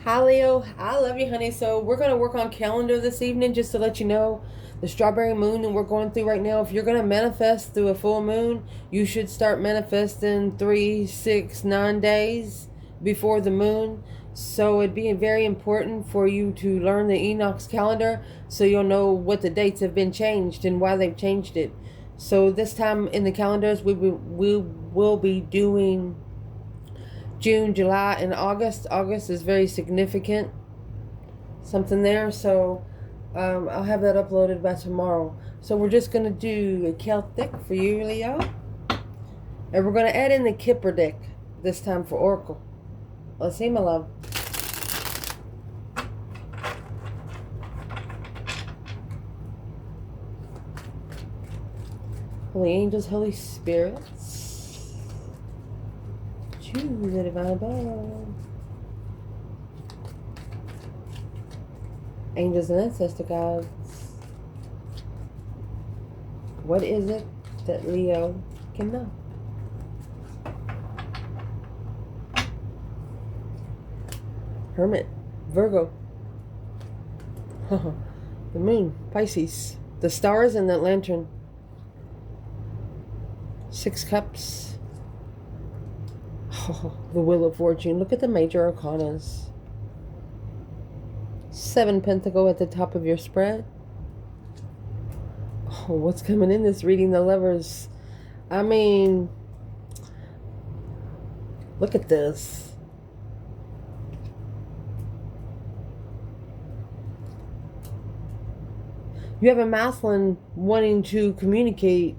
Hi Leo, I love you, honey. So we're gonna work on calendar this evening, just to let you know the strawberry moon that we're going through right now. If you're gonna manifest through a full moon, you should start manifesting 3, 6, 9 days before the moon. So it'd be very important for you to learn the Enoch's calendar, so you'll know what the dates have been changed and why they've changed it. So this time in the calendars, we will be doing June, July, and August. August is very significant, something there. So I'll have that uploaded by tomorrow. So we're just going to do a Celtic for you, Leo. And we're going to add in the Kipper deck this time for Oracle. Let's see, my love. Holy angels, Holy spirits, choose the divine above. Angels and ancestor guides. What is it that Leo can know? Hermit, Virgo. The moon, Pisces. The stars and the lantern. 6 cups. Oh, the Wheel of Fortune. Look at the major arcanas. 7 pentacle at the top of your spread. Oh, what's coming in this reading? The Lovers. I mean, look at this. You have a masculine wanting to communicate,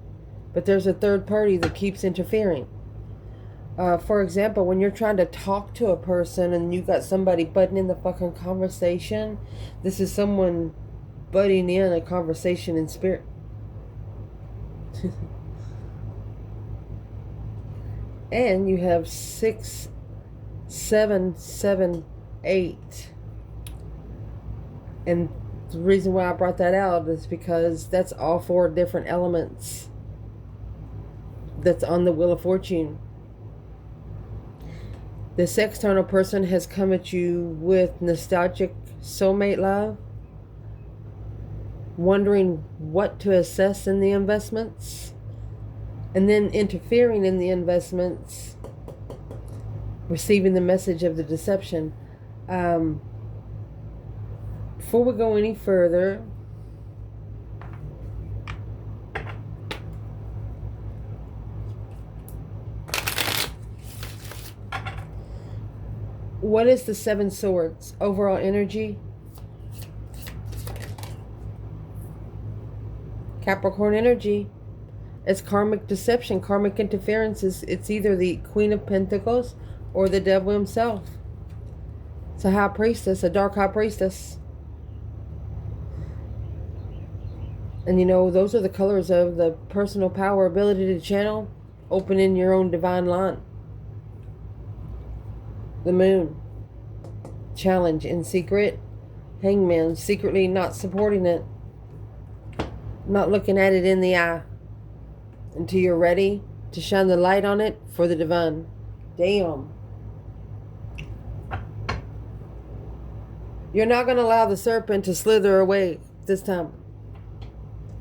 but there's a third party that keeps interfering. For example, when you're trying to talk to a person and you got somebody butting in the fucking conversation, this is someone butting in a conversation in spirit. And you have 6, 7, 7, 8. And the reason why I brought that out is because that's all 4 different elements that's on the Wheel of Fortune. This external person has come at you with nostalgic soulmate love, wondering what to assess in the investments, and then interfering in the investments, receiving the message of the deception. Before we go any further, what is the 7 swords? Overall energy. Capricorn energy. It's karmic deception, karmic interference. It's either the Queen of Pentacles or the devil himself. It's a high priestess, a dark high priestess. And you know, those are the colors of the personal power, ability to channel, opening your own divine line. The moon, challenge in secret. Hangman, secretly not supporting it, not looking at it in the eye until you're ready to shine the light on it for the divine. Damn. You're not going to allow the serpent to slither away this time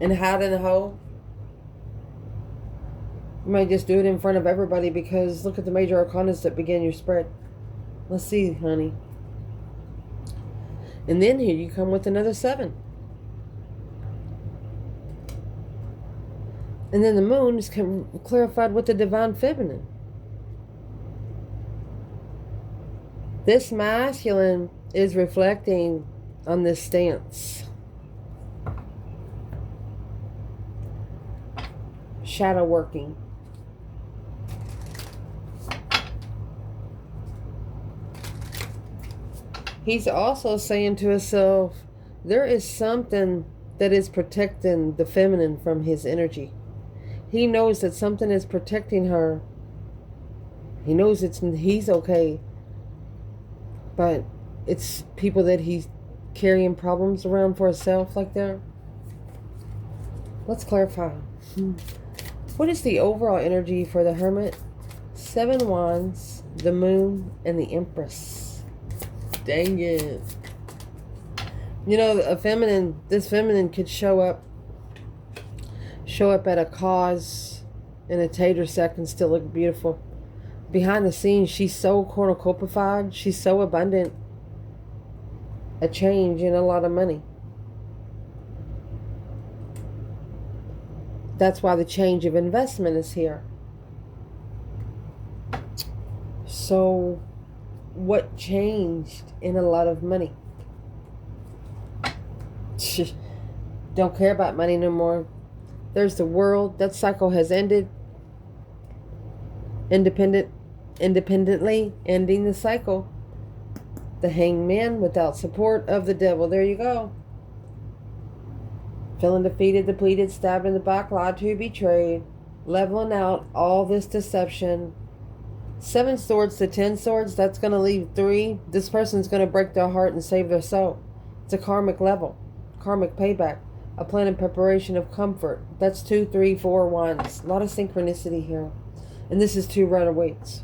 and hide in a hole. You might just do it in front of everybody, because look at the major arcanas that begin your spread. Let's see, honey. And then here you come with another 7. And then the moon is clarified with the divine feminine. This masculine is reflecting on this stance. Shadow working. He's also saying to himself, there is something that is protecting the feminine from his energy. He knows that something is protecting her. He knows he's okay. But it's people that he's carrying problems around for himself like that. Let's clarify. What is the overall energy for the Hermit? 7 Wands, the Moon, and the Empress. Dang it. You know, this feminine could show up at a cause in a tater sack and still look beautiful. Behind the scenes, she's so cornucopified, she's so abundant, a change and a lot of money. That's why the change of investment is here. So, what changed in a lot of money? Don't care about money no more. There's the world. That cycle has ended. Independently ending the cycle. The hanged man without support of the devil. There you go. Feeling defeated, depleted, stabbed in the back, lied to, betrayed. Leveling out all this deception. 7 swords to 10 swords. That's going to leave 3. This person's going to break their heart and save their soul. It's a karmic level. Karmic payback. A plan and preparation of comfort. That's 2, 3, 4 wands. A lot of synchronicity here. And this is 2 runaways.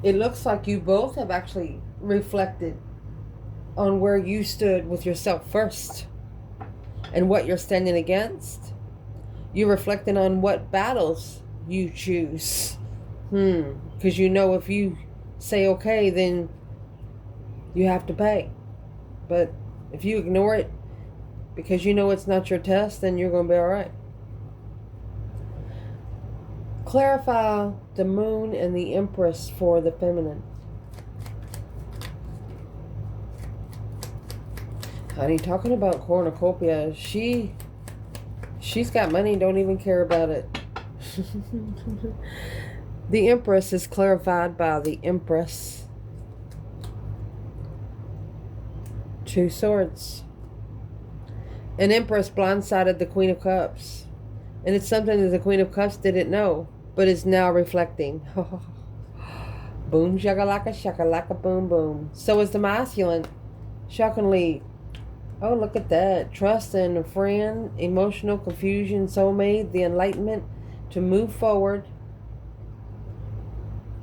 It looks like you both have actually reflected on where you stood with yourself first and what you're standing against. You're reflecting on what battles you choose. Because you know if you say okay, then you have to pay. But if you ignore it because you know it's not your test, then you're going to be all right. Clarify the moon and the empress for the feminine. Honey, talking about cornucopia, she's got money, don't even care about it. The empress is clarified by the empress. 2 swords. An empress blindsided the Queen of Cups. And it's something that the Queen of Cups didn't know, but is now reflecting. Boom, shakalaka, boom, boom. So is the masculine. Shockingly, oh, look at that. Trust in a friend, emotional confusion, soulmate, the enlightenment to move forward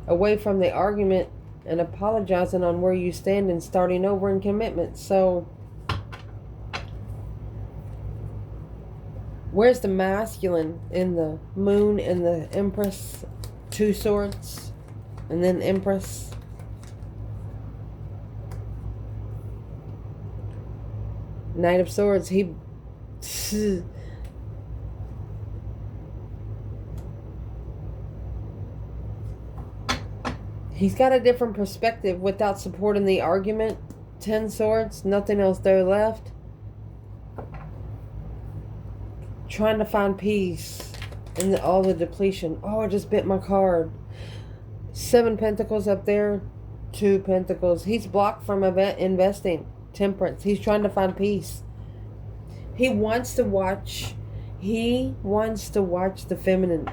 away from the argument and apologizing on where you stand and starting over in commitment. So, where's the masculine in the moon and the empress? 2 swords and then empress. Knight of Swords. He's got a different perspective without supporting the argument. 10 swords, nothing else there left. Trying to find peace in all the depletion. Oh, I just bit my card. 7 pentacles up there, 2 pentacles. He's blocked from investing. Temperance. He's trying to find peace. He wants to watch the feminine.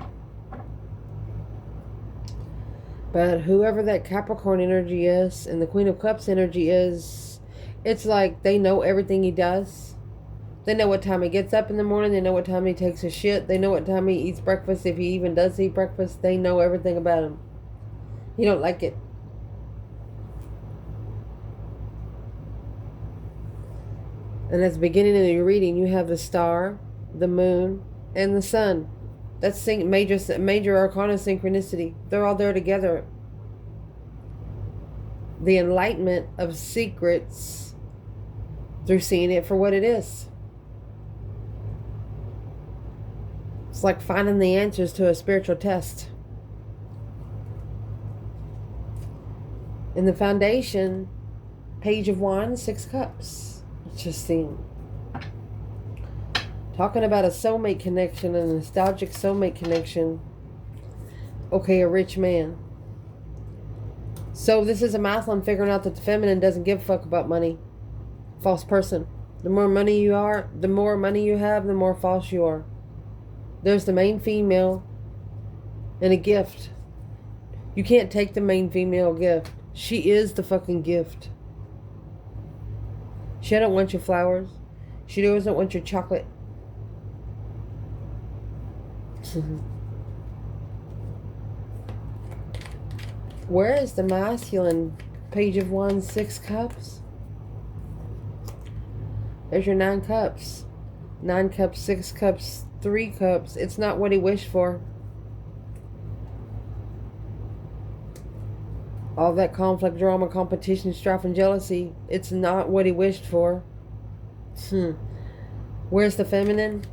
But whoever that Capricorn energy is and the Queen of Cups energy is, it's like they know everything he does. They know what time he gets up in the morning. They know what time he takes a shit. They know what time he eats breakfast. If he even does eat breakfast, they know everything about him. He don't like it. And at the beginning of your reading, you have the star, the moon, and the sun. That's major arcana synchronicity. They're all there together. The enlightenment of secrets through seeing it for what it is. It's like finding the answers to a spiritual test. In the foundation, Page of Wands, 6 cups. Interesting. Talking about a soulmate connection, a nostalgic soulmate connection. Okay, a rich man. So this is a masculine figuring out that the feminine doesn't give a fuck about money. False person. The more money you are, the more money you have, the more false you are. There's the main female and a gift. You can't take the main female gift. She is the fucking gift. She don't want your flowers. She doesn't want your chocolate. Where is the masculine? Page of Wands, 6 cups. There's your 9 cups. 9 cups, 6 cups, 3 cups. It's not what he wished for. All that conflict, drama, competition, strife, and jealousy. It's not what he wished for. Where's the feminine?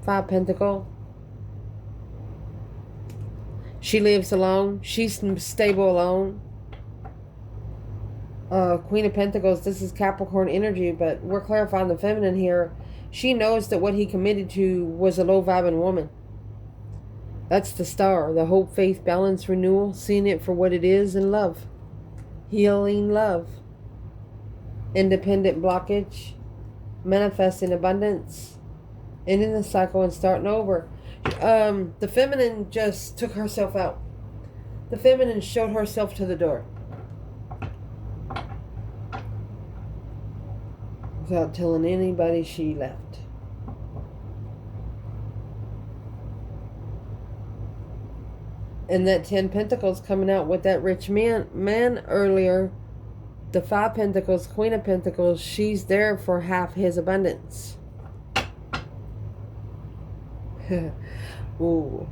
Five Pentacle. She lives alone. She's stable alone. Queen of Pentacles. This is Capricorn energy, but we're clarifying the feminine here. She knows that what he committed to was a low-vibing woman. That's the star. The hope, faith, balance, renewal. Seeing it for what it is, and love. Healing love. Independent blockage. Manifesting abundance. Ending the cycle and starting over. The feminine just took herself out. The feminine showed herself to the door. Without telling anybody she left. And that 10 Pentacles coming out with that rich man earlier. The 5 Pentacles, Queen of Pentacles, she's there for half his abundance. Ooh.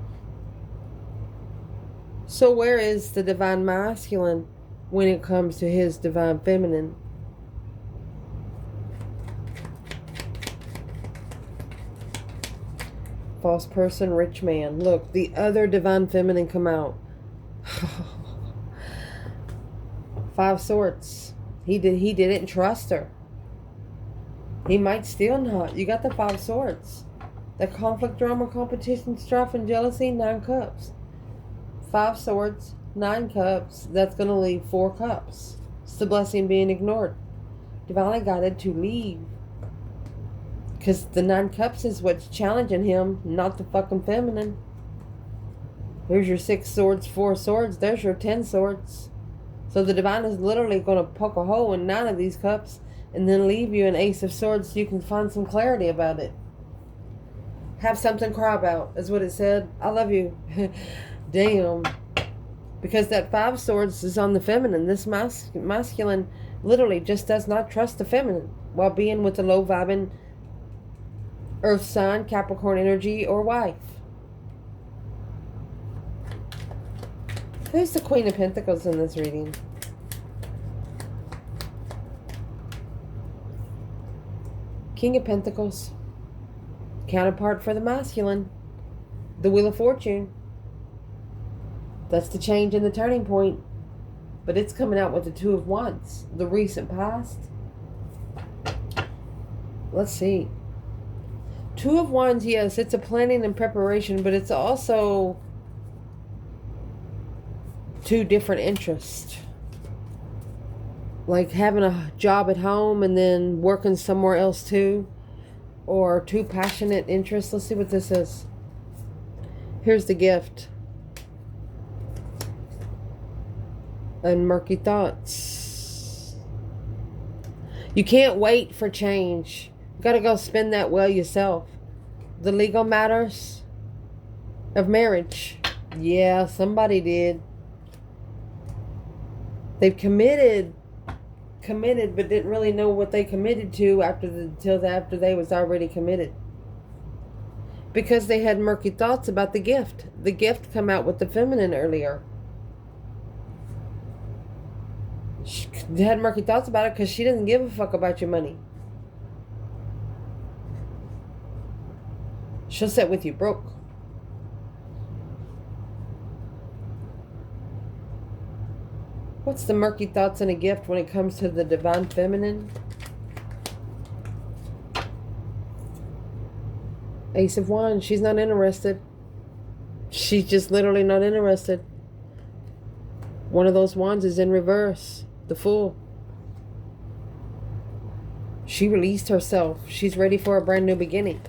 So where is the divine masculine when it comes to his divine feminine? False person, rich man. Look, the other divine feminine come out. 5 Swords. He didn't trust her. He might still not. You got the 5 Swords. The conflict, drama, competition, strife, and jealousy, 9 cups. 5 Swords, 9 cups. That's going to leave 4 cups. It's the blessing being ignored. Divinely guided to leave. Because the 9 cups is what's challenging him, not the fucking feminine. Here's your 6 Swords, 4 Swords. There's your 10 Swords. So the divine is literally going to poke a hole in 9 of these cups and then leave you an Ace of Swords so you can find some clarity about it. Have something to cry about, is what it said. I love you. Damn. Because that 5 Swords is on the feminine. This masculine literally just does not trust the feminine while being with the low vibing earth sign, Capricorn energy, or wife. Who's the Queen of Pentacles in this reading? King of Pentacles. Counterpart for the masculine. The Wheel of Fortune. That's the change and the turning point. But it's coming out with the 2 of Wands. The recent past. Let's see. 2 of Wands, yes, it's a planning and preparation, but it's also 2 different interests. Like having a job at home and then working somewhere else too. Or 2 passionate interests. Let's see what this is. Here's the gift. And murky thoughts. You can't wait for change. You gotta go spend that well yourself. The legal matters of marriage. Yeah, somebody did. They've committed, but didn't really know what they committed to until after they was already committed. Because they had murky thoughts about the gift. The gift come out with the feminine earlier. She had murky thoughts about it because she doesn't give a fuck about your money. She'll sit with you broke. What's the murky thoughts in a gift when it comes to the divine feminine? Ace of Wands. She's not interested. She's just literally not interested. One of those wands is in reverse. The Fool. She released herself. She's ready for a brand new beginning.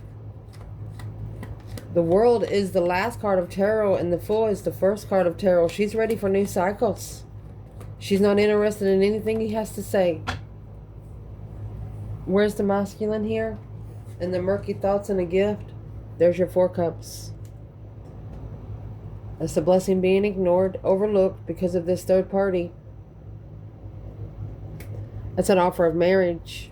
The World is the last card of tarot, and the Fool is the first card of tarot. She's ready for new cycles. She's not interested in anything he has to say. Where's the masculine here? And the murky thoughts and a gift? There's your 4 cups. That's the blessing being ignored, overlooked because of this third party. That's an offer of marriage.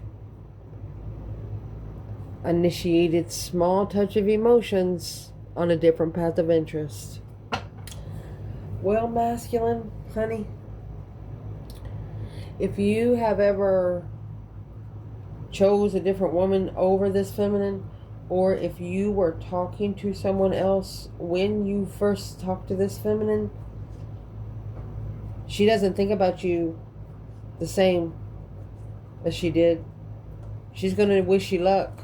Initiated small touch of emotions on a different path of interest. Well, masculine, honey, if you have ever chose a different woman over this feminine, or if you were talking to someone else when you first talked to this feminine, she doesn't think about you the same as she did. She's going to wish you luck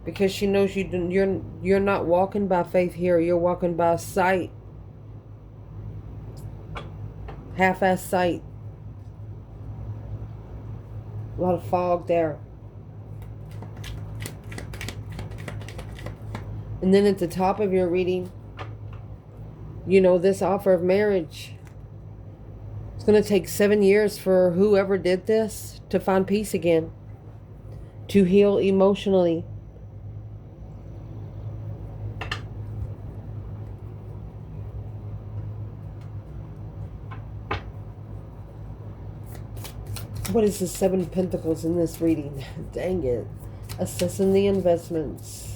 because she knows you're not walking by faith here. You're walking by sight. Half-assed sight. A lot of fog there. And then at the top of your reading, you know, this offer of marriage. It's going to take 7 years for whoever did this to find peace again, to heal emotionally. What is the 7 of Pentacles in this reading? Dang it. Assessing the investments.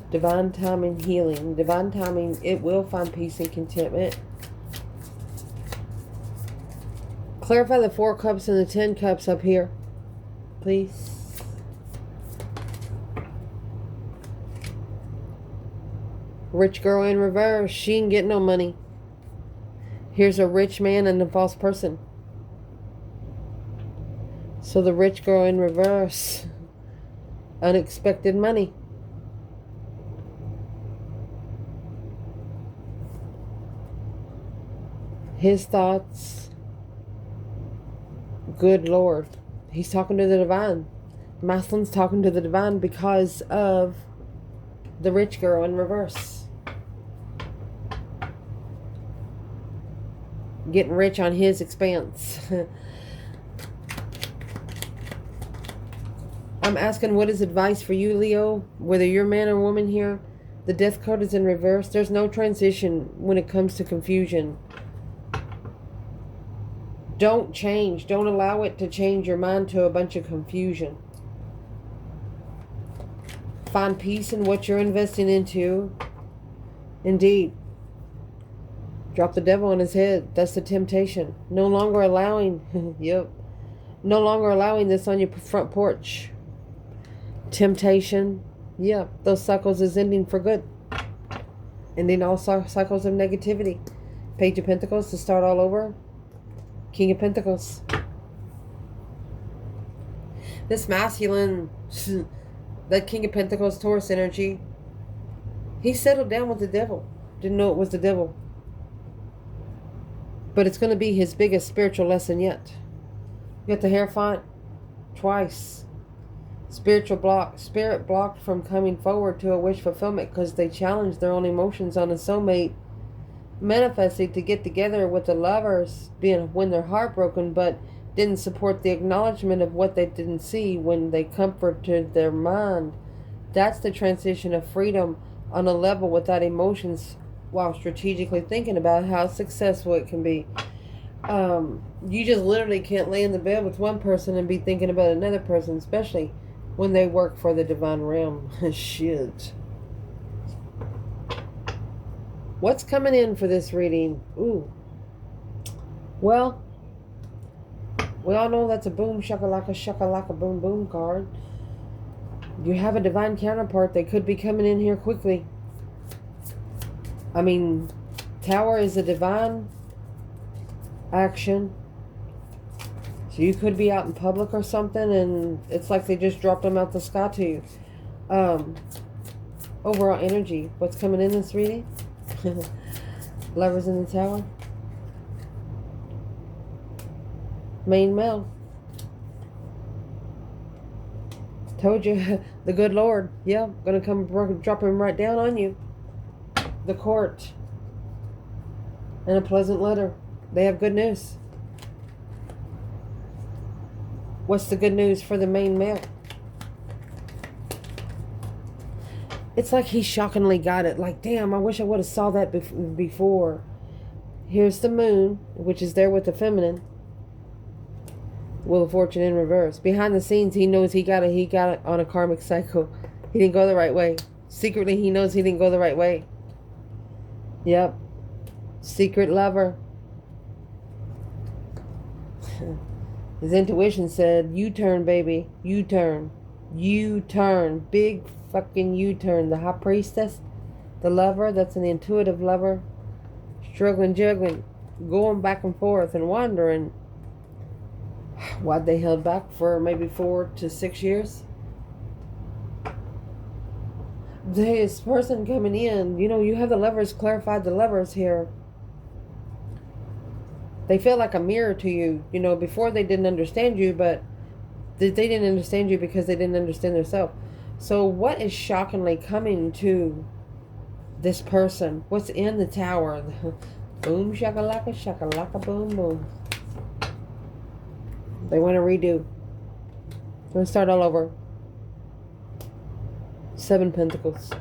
Divine timing, healing. Divine timing, it will find peace and contentment. Clarify the 4 cups and the 10 cups up here, please. Rich girl in reverse. She ain't getting no money. Here's a rich man and a false person. So the rich girl in reverse. Unexpected money. His thoughts. Good Lord. He's talking to the divine. Masculine's talking to the divine because of the rich girl in reverse. Getting rich on his expense. I'm asking, what is advice for you, Leo? Whether you're man or woman here, the death card is in reverse. There's no transition when it comes to confusion. Don't change. Don't allow it to change your mind to a bunch of confusion. Find peace in what you're investing into. Indeed. Drop the devil on his head. That's the temptation. No longer allowing. Yep. No longer allowing this on your front porch. Temptation. Yeah. Those cycles is ending for good. Ending all cycles of negativity. Page of Pentacles to start all over. King of Pentacles. This masculine, that King of Pentacles, Taurus energy, he settled down with the devil. Didn't know it was the devil. But it's going to be his biggest spiritual lesson yet. You got the Hierophant twice. Spirit blocked from coming forward to a wish fulfillment because they challenged their own emotions on a soulmate. Manifesting to get together with the lovers when they're heartbroken, but didn't support the acknowledgement of what they didn't see when they comforted their mind. That's the transition of freedom on a level without emotions, while strategically thinking about how successful it can be. You just literally can't lay in the bed with one person and be thinking about another person, especially when they work for the divine realm. Shit. What's coming in for this reading? Ooh. Well, we all know that's a boom shakalaka boom boom card. You have a divine counterpart that could be coming in here quickly. I mean, Tower is a divine action. So you could be out in public or something and it's like they just dropped them out the sky to you. Overall energy. What's coming in this reading? Lovers in the Tower. Main male. Told you. The good Lord. Yeah, gonna come drop him right down on you. The Court. And a pleasant letter. They have good news. What's the good news for the main male? It's like he shockingly got it. Like, damn, I wish I would have saw that before. Here's the moon, which is there with the feminine. Wheel of Fortune in reverse. Behind the scenes, he knows he got it on a karmic cycle. He didn't go the right way. Secretly, he knows he didn't go the right way. Yep. Secret lover. His intuition said, U-turn, baby. U-turn. U-turn. Big fucking U-turn. The high priestess, the lover, that's an intuitive lover. Struggling, juggling, going back and forth and wondering why they held back for maybe 4 to 6 years. This person coming in, you know, you have the lovers, clarified the lovers here. They feel like a mirror to you. You know, before they didn't understand you, but they didn't understand you because they didn't understand themselves. So what is shockingly coming to this person? What's in the tower? Boom, shakalaka, boom, boom. They want to redo. They want to start all over. 7 Pentacles.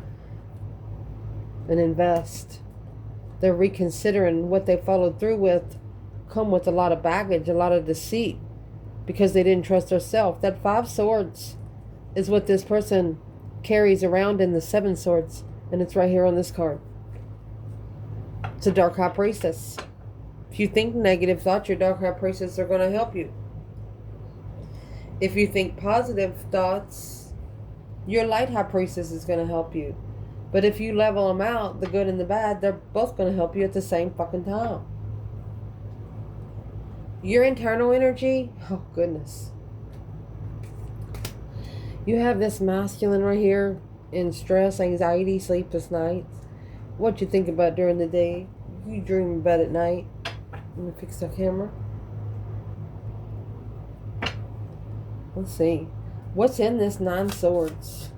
And invest. They're reconsidering what they followed through with. Come with a lot of baggage, a lot of deceit, because they didn't trust themselves. That 5 Swords is what this person carries around in the 7 Swords, and it's right here on this card. It's a Dark High Priestess. If you think negative thoughts, your Dark High Priestess are going to help you. If you think positive thoughts, your Light High Priestess is going to help you. But if you level them out, the good and the bad, they're both going to help you at the same fucking time. Your internal energy, oh goodness. You have this masculine right here in stress, anxiety, sleepless nights. What you think about during the day. You dream about at night. Let me fix the camera. Let's see. What's in this 9 Swords?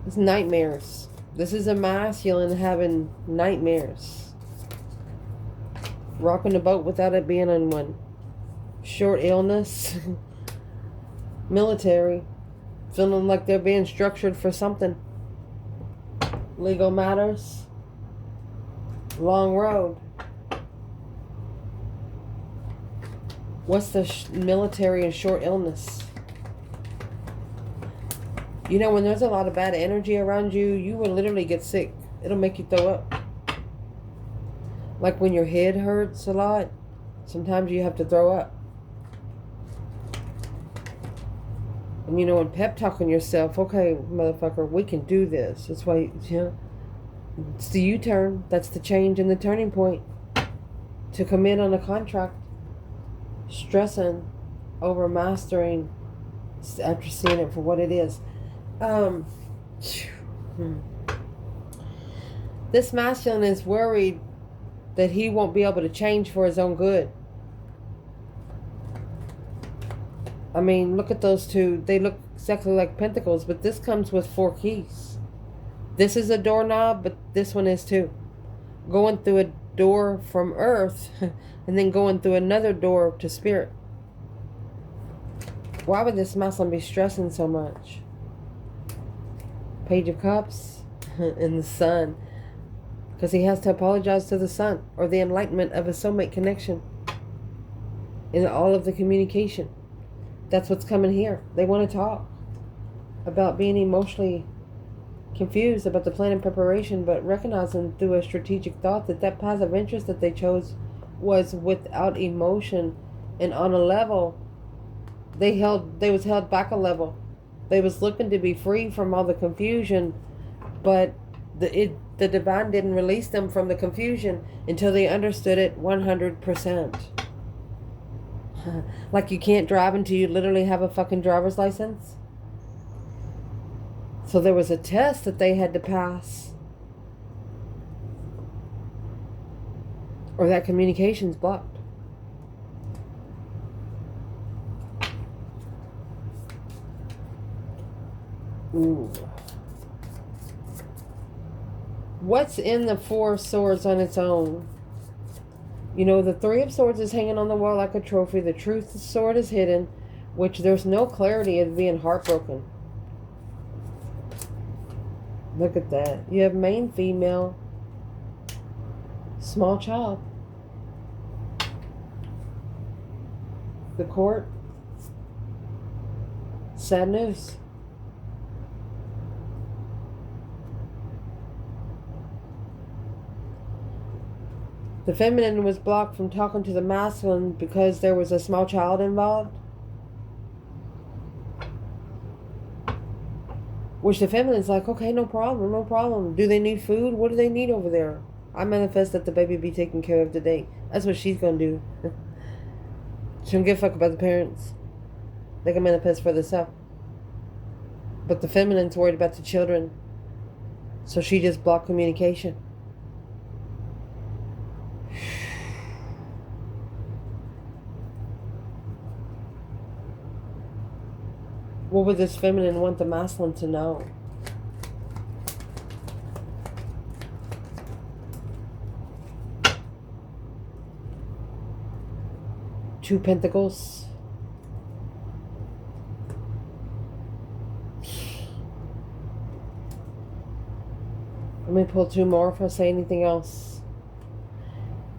It's nightmares. This is a masculine having nightmares. Rocking the boat without it being on one. Short illness. Military. Feeling like they're being structured for something. Legal matters. Long road. What's the military and short illness? You know, when there's a lot of bad energy around you, you will literally get sick. It'll make you throw up. Like when your head hurts a lot, sometimes you have to throw up. And you know, when pep talking yourself, okay, motherfucker, we can do this. That's why, you know, it's the U-turn. That's the change and the turning point. To commit on a contract. Stressing over mastering after seeing it for what it is. This masculine is worried that he won't be able to change for his own good. I mean, look at those two. They look exactly like pentacles, but this comes with 4 keys. This is a doorknob, but this one is too. Going through a door from earth and then going through another door to spirit. Why would this masculine be stressing so much? Page of Cups and the Sun. Because he has to apologize to the Sun, or the enlightenment of a soulmate connection in all of the communication. That's what's coming here. They want to talk about being emotionally confused about the plan and preparation, but recognizing through a strategic thought that that path of interest that they chose was without emotion, and on a level they was held back a level. They was looking to be free from all the confusion, but the divine didn't release them from the confusion until they understood it 100%. Like you can't drive until you literally have a fucking driver's license. So there was a test that they had to pass, or that communication's blocked. Ooh. What's in the 4 Swords on its own? You know, the 3 of Swords is hanging on the wall like a trophy. The Truth Sword is hidden, which there's no clarity of being heartbroken. Look at that. You have main female, small child. The court. Sad news. The feminine was blocked from talking to the masculine because there was a small child involved. Which the feminine's like, okay, no problem, no problem. Do they need food? What do they need over there? I manifest that the baby be taken care of today. That's what she's going to do. She don't give a fuck about the parents. They can manifest for themselves. But the feminine's worried about the children. So she just blocked communication. What would this feminine want the masculine to know? Two Pentacles. Let me pull two more if I say anything else.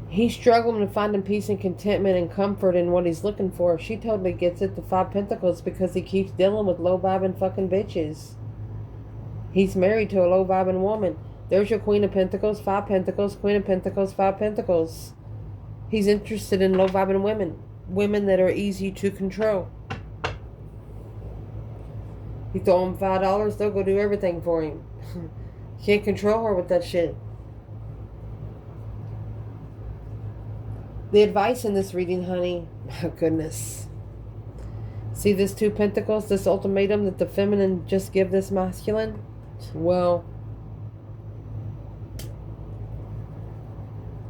He's struggling to find peace and contentment and comfort in what he's looking for. She totally gets it, the Five Pentacles, because he keeps dealing with low-vibing fucking bitches. He's married to a low-vibing woman. There's your Queen of Pentacles, Five Pentacles, Queen of Pentacles, Five Pentacles. He's interested in low-vibing women. Women that are easy to control. You throw them $5, they'll go do everything for him. Can't control her with that shit. The advice in this reading, honey, my goodness. See this Two Pentacles, this ultimatum that the feminine just give this masculine? Well,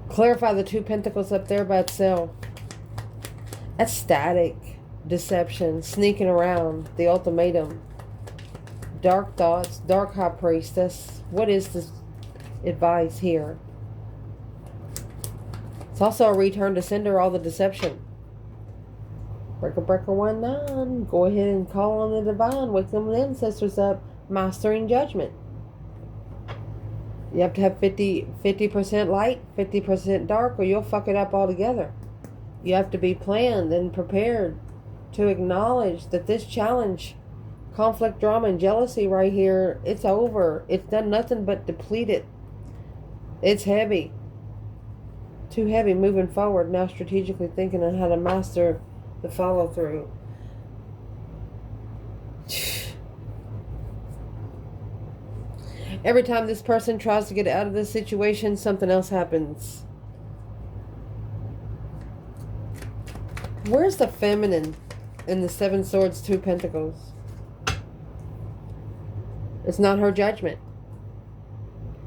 clarify the Two Pentacles up there by itself. That's static, deception, sneaking around, the ultimatum. Dark thoughts, dark high priestess. What is this advice here? It's also a return to sender, all the deception. Breaker, breaker, 1-9. Go ahead and call on the divine. Wake them ancestors up. Mastering judgment. You have to have 50% light, 50% dark, or you'll fuck it up altogether. You have to be planned and prepared to acknowledge that this challenge, conflict, drama, and jealousy right here, it's over. It's done nothing but deplete it. It's heavy. Too heavy moving forward. Now strategically thinking on how to master the follow through. Every time this person tries to get out of this situation, something else happens. Where's the feminine in the Seven Swords, Two Pentacles? It's not her judgment.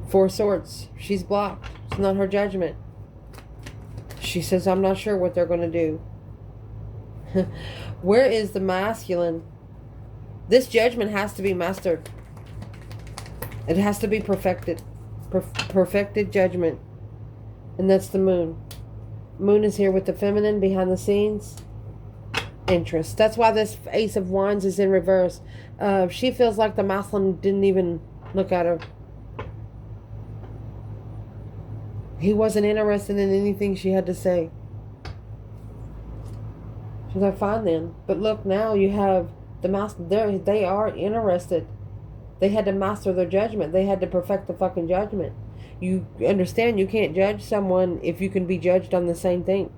Four Swords. She's blocked. It's not her judgment. She says, I'm not sure what they're going to do. Where is the masculine? This judgment has to be mastered. It has to be perfected. Perfected judgment. And that's the moon. Moon is here with the feminine behind the scenes. Interest. That's why this Ace of Wands is in reverse. She feels like the masculine didn't even look at her. He wasn't interested in anything she had to say. She's like, fine then. But look, now you have the master. They are interested. They had to master their judgment. They had to perfect the fucking judgment. You understand you can't judge someone if you can be judged on the same thing.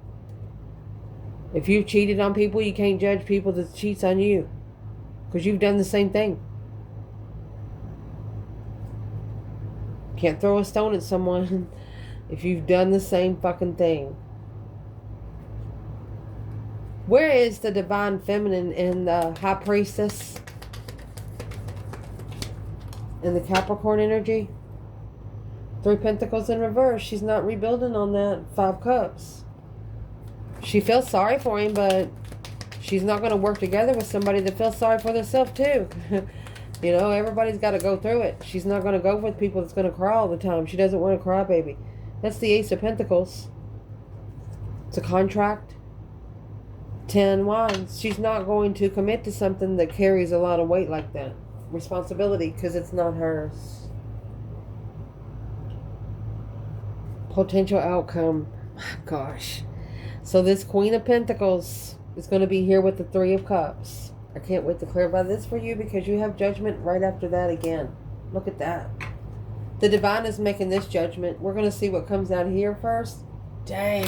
If you've cheated on people, you can't judge people that cheats on you. Because you've done the same thing. Can't throw a stone at someone if you've done the same fucking thing. Where is the divine feminine in the high priestess? In the Capricorn energy? Three Pentacles in reverse. She's not rebuilding on that. Five Cups. She feels sorry for him, but she's not going to work together with somebody that feels sorry for themselves too. You know, everybody's got to go through it. She's not going to go with people that's going to cry all the time. She doesn't want to cry, baby. That's the Ace of Pentacles. It's a contract. 10 Wands. She's not going to commit to something that carries a lot of weight like that. Responsibility, because it's not hers. Potential outcome. Gosh. So this Queen of Pentacles is going to be here with the Three of Cups. I can't wait to clarify this for you because you have Judgment right after that again. Look at that. The Divine is making this judgment. We're going to see what comes out here first. Dang.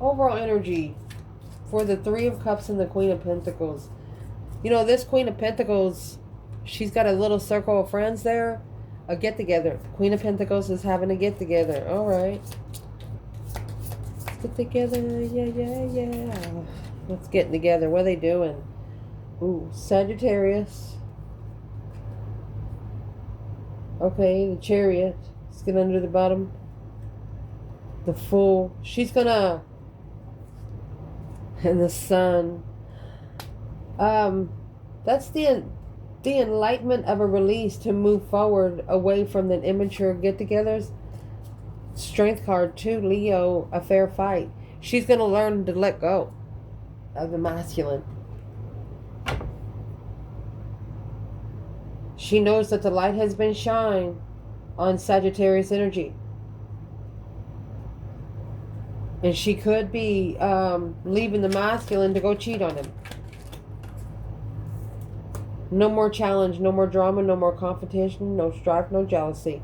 Overall energy for the Three of Cups and the Queen of Pentacles. You know, this Queen of Pentacles, she's got a little circle of friends there. A get-together. Queen of Pentacles is having a get-together. All right. Let's get together. Yeah. Let's get together. What are they doing? Ooh, Sagittarius. Okay, the Chariot. Let's get under the bottom. The Fool. She's gonna... And the Sun. That's the enlightenment of a release to move forward away from the immature get-togethers. Strength card too, Leo, a fair fight. She's going to learn to let go of the masculine. She knows that the light has been shined on Sagittarius energy. And she could be leaving the masculine to go cheat on him. No more challenge, no more drama, no more competition, no strife, no jealousy.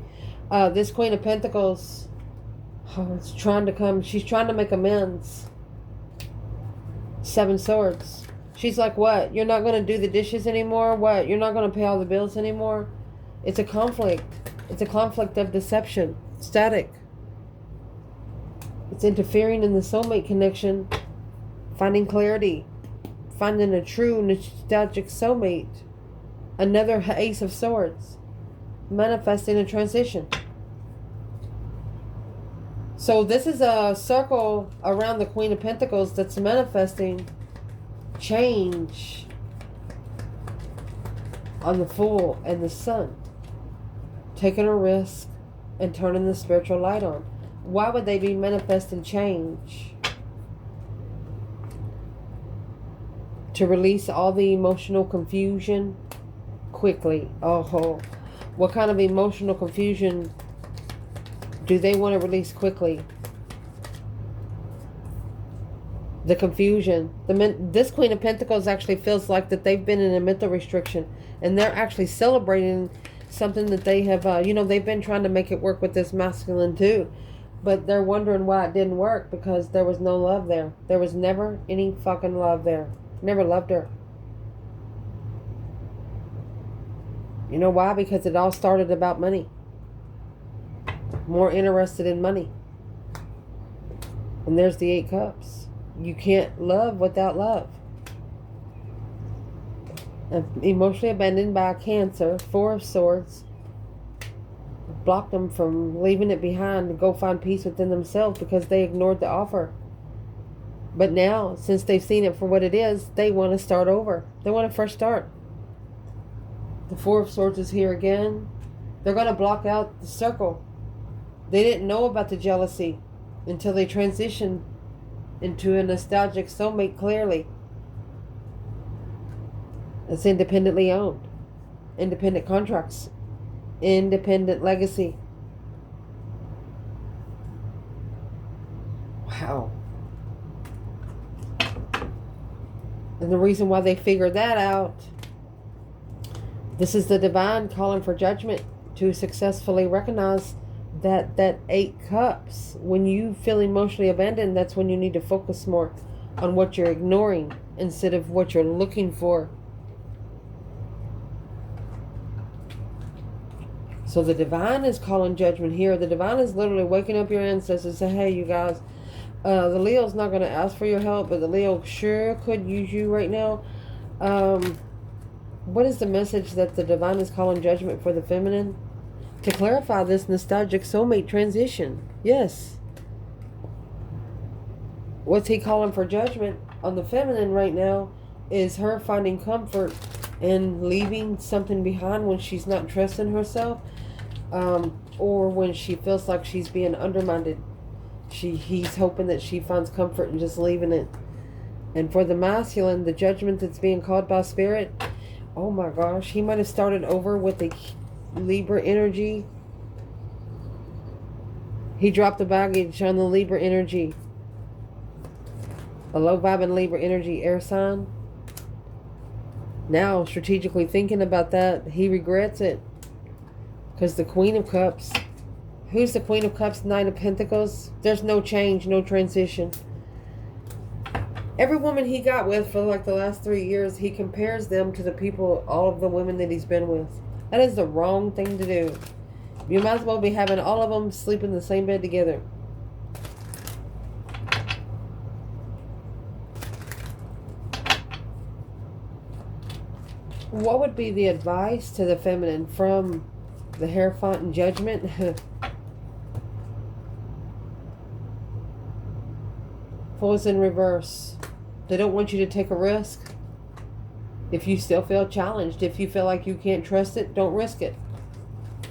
This Queen of Pentacles, it's trying to come. She's trying to make amends. Seven Swords. She's like, what? You're not going to do the dishes anymore? What? You're not going to pay all the bills anymore? It's a conflict. It's a conflict of deception. Static. It's interfering in the soulmate connection. Finding clarity. Finding a true nostalgic soulmate. Another Ace of Swords. Manifesting a transition. So this is a circle around the Queen of Pentacles that's manifesting change on the Fool and the Sun. Taking a risk and turning the spiritual light on. Why would they be manifesting change? To release all the emotional confusion quickly. Oh, what kind of emotional confusion do they want to release quickly? The confusion. This Queen of Pentacles actually feels like that they've been in a mental restriction, and they're actually celebrating something that they have, they've been trying to make it work with this masculine too, but they're wondering why it didn't work because there was no love there. There was never any fucking love there. Never loved her. You know why? Because it all started about money. More interested in money. And there's the 8 Cups. You can't love without love. Emotionally abandoned by a Cancer, 4 of Swords. Blocked them from leaving it behind to go find peace within themselves because they ignored the offer. But now, since they've seen it for what it is, they want to start over. They want a fresh start. The 4 of Swords is here again. They're going to block out the circle. They didn't know about the jealousy until they transitioned into a nostalgic soulmate clearly. It's independently owned. Independent contracts. Independent legacy. Wow. And the reason why they figured that out, this is the divine calling for judgment to successfully recognize that 8 Cups, when you feel emotionally abandoned, that's when you need to focus more on what you're ignoring instead of what you're looking for. So the divine is calling judgment here. The divine is literally waking up your ancestors and saying, hey, you guys, the Leo's not going to ask for your help, but the Leo sure could use you right now. What is the message that the divine is calling judgment for the feminine? To clarify this nostalgic soulmate transition. Yes. What's he calling for judgment on the feminine right now is her finding comfort and leaving something behind when she's not trusting herself, or when she feels like she's being undermined. He's hoping that she finds comfort in just leaving it. And for the masculine, the judgment that's being called by spirit, oh my gosh, he might have started over with Libra energy. He dropped the baggage on the Libra energy. A low vibing Libra energy air sign. Now, strategically thinking about that, he regrets it. Because the Queen of Cups. Who's the Queen of Cups? Knight of Pentacles. There's no change, no transition. Every woman he got with for like the last 3 years, he compares them to the people, all of the women that he's been with. That is the wrong thing to do. You might as well be having all of them sleep in the same bed together. What would be the advice to the feminine from the Hierophant and Judgment? Fools in reverse. They don't want you to take a risk. If you still feel challenged, if you feel like you can't trust it, don't risk it.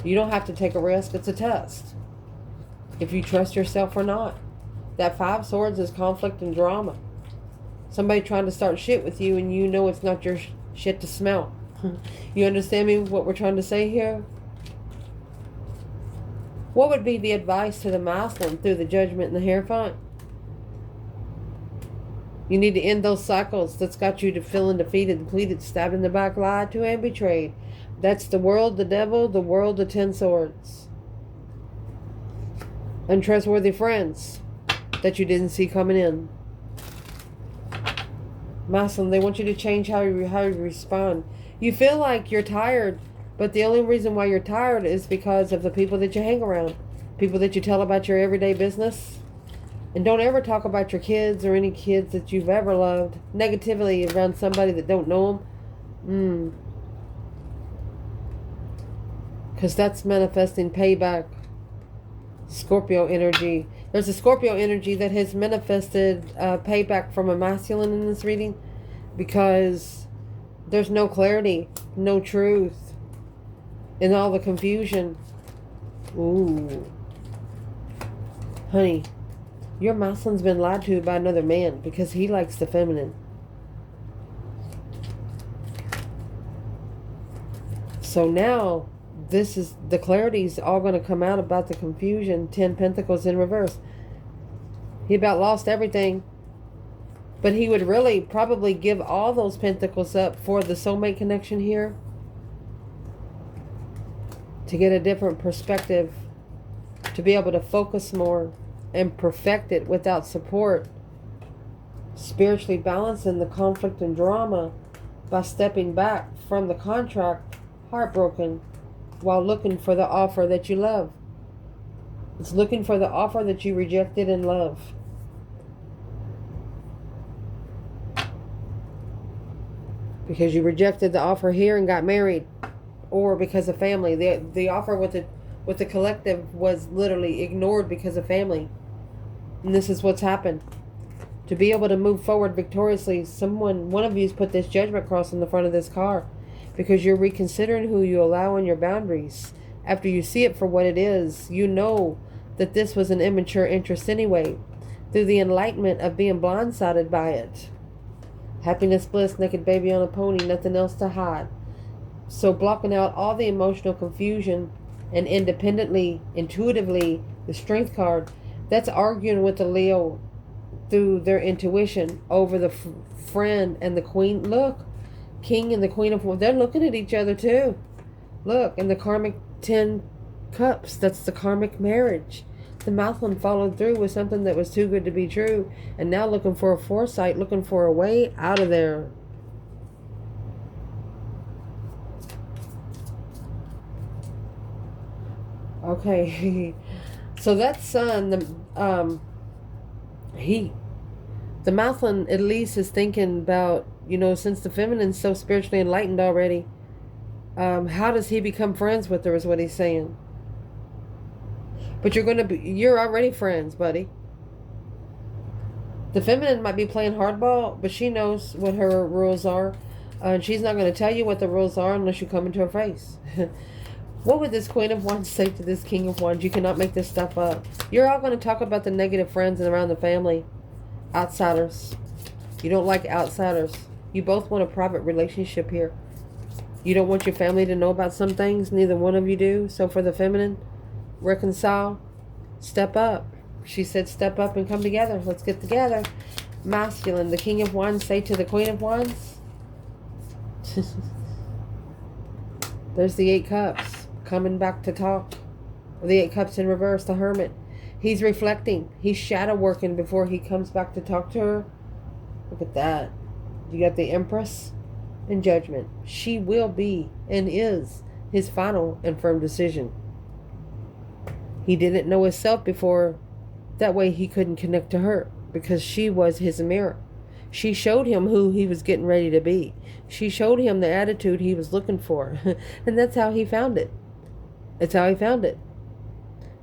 You don't have to take a risk. It's a test. If you trust yourself or not. That 5 Swords is conflict and drama. Somebody trying to start shit with you and you know it's not your shit to smell. You understand me, what we're trying to say here? What would be the advice to the masculine through the Judgment and the Hierophant? You need to end those cycles that's got you to feeling defeated, depleted, stabbed in the back, lied to, and betrayed. That's the world, the devil, the world, the 10 swords. Untrustworthy friends that you didn't see coming in. Masculine, they want you to change how you respond. You feel like you're tired, but the only reason why you're tired is because of the people that you hang around. People that you tell about your everyday business. And don't ever talk about your kids or any kids that you've ever loved negatively around somebody that don't know them. Because that's manifesting payback. Scorpio energy. There's a Scorpio energy that has manifested payback from a masculine in this reading. Because there's no clarity, no truth in all the confusion. Ooh. Honey. Your masculine's been lied to by another man because he likes the feminine. So now, this is the clarity's all going to come out about the confusion. 10 Pentacles in reverse. He about lost everything. But he would really probably give all those pentacles up for the soulmate connection here. To get a different perspective. To be able to focus more. And perfect it without support. Spiritually balancing the conflict and drama by stepping back from the contract, heartbroken, while looking for the offer that you love. It's looking for the offer that you rejected in love. Because you rejected the offer here and got married. Or because of family. The offer with the collective was literally ignored because of family. And this is what's happened. To be able to move forward victoriously, one of you's put this judgment cross in the front of this car. Because you're reconsidering who you allow in your boundaries. After you see it for what it is, you know that this was an immature interest anyway. Through the enlightenment of being blindsided by it. Happiness, bliss, naked baby on a pony, nothing else to hide. So blocking out all the emotional confusion and independently, intuitively, the strength card, that's arguing with the Leo through their intuition over the friend and the queen. Look, King and the Queen of Wands, they're looking at each other too. Look, and the karmic 10 cups, that's the karmic marriage. The Mouthland followed through with something that was too good to be true. And now looking for a foresight, looking for a way out of there. Okay. So that sun, the Mouthland at least is thinking about, since the feminine's so spiritually enlightened already, how does he become friends with her is what he's saying. But you're already friends, buddy. The feminine might be playing hardball, but she knows what her rules are. And she's not going to tell you what the rules are unless you come into her face. What would this Queen of Wands say to this King of Wands? You cannot make this stuff up. You're all going to talk about the negative friends and around the family. Outsiders. You don't like outsiders. You both want a private relationship here. You don't want your family to know about some things. Neither one of you do. So for the feminine, reconcile. Step up. She said step up and come together. Let's get together. Masculine, the King of Wands, say to the Queen of Wands. There's the 8 Cups coming back to talk. The 8 Cups in reverse, the Hermit. He's reflecting. He's shadow working before he comes back to talk to her. Look at that. You got the Empress and Judgment. She will be and is his final and firm decision. He didn't know himself before. That way he couldn't connect to her because she was his mirror. She showed him who he was getting ready to be. She showed him the attitude he was looking for. And that's how he found it. That's how he found it.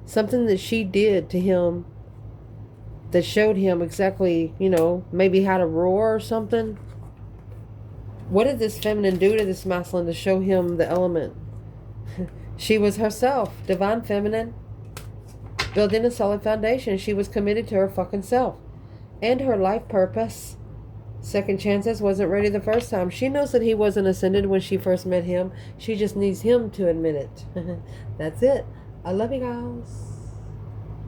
Something that she did to him that showed him exactly, maybe how to roar or something. What did this feminine do to this masculine to show him the element? She was herself, divine feminine, building a solid foundation. She was committed to her fucking self and her life purpose. Second chances, wasn't ready the first time. She knows that he wasn't ascended when she first met him. She just needs him to admit it. That's it. I love you guys.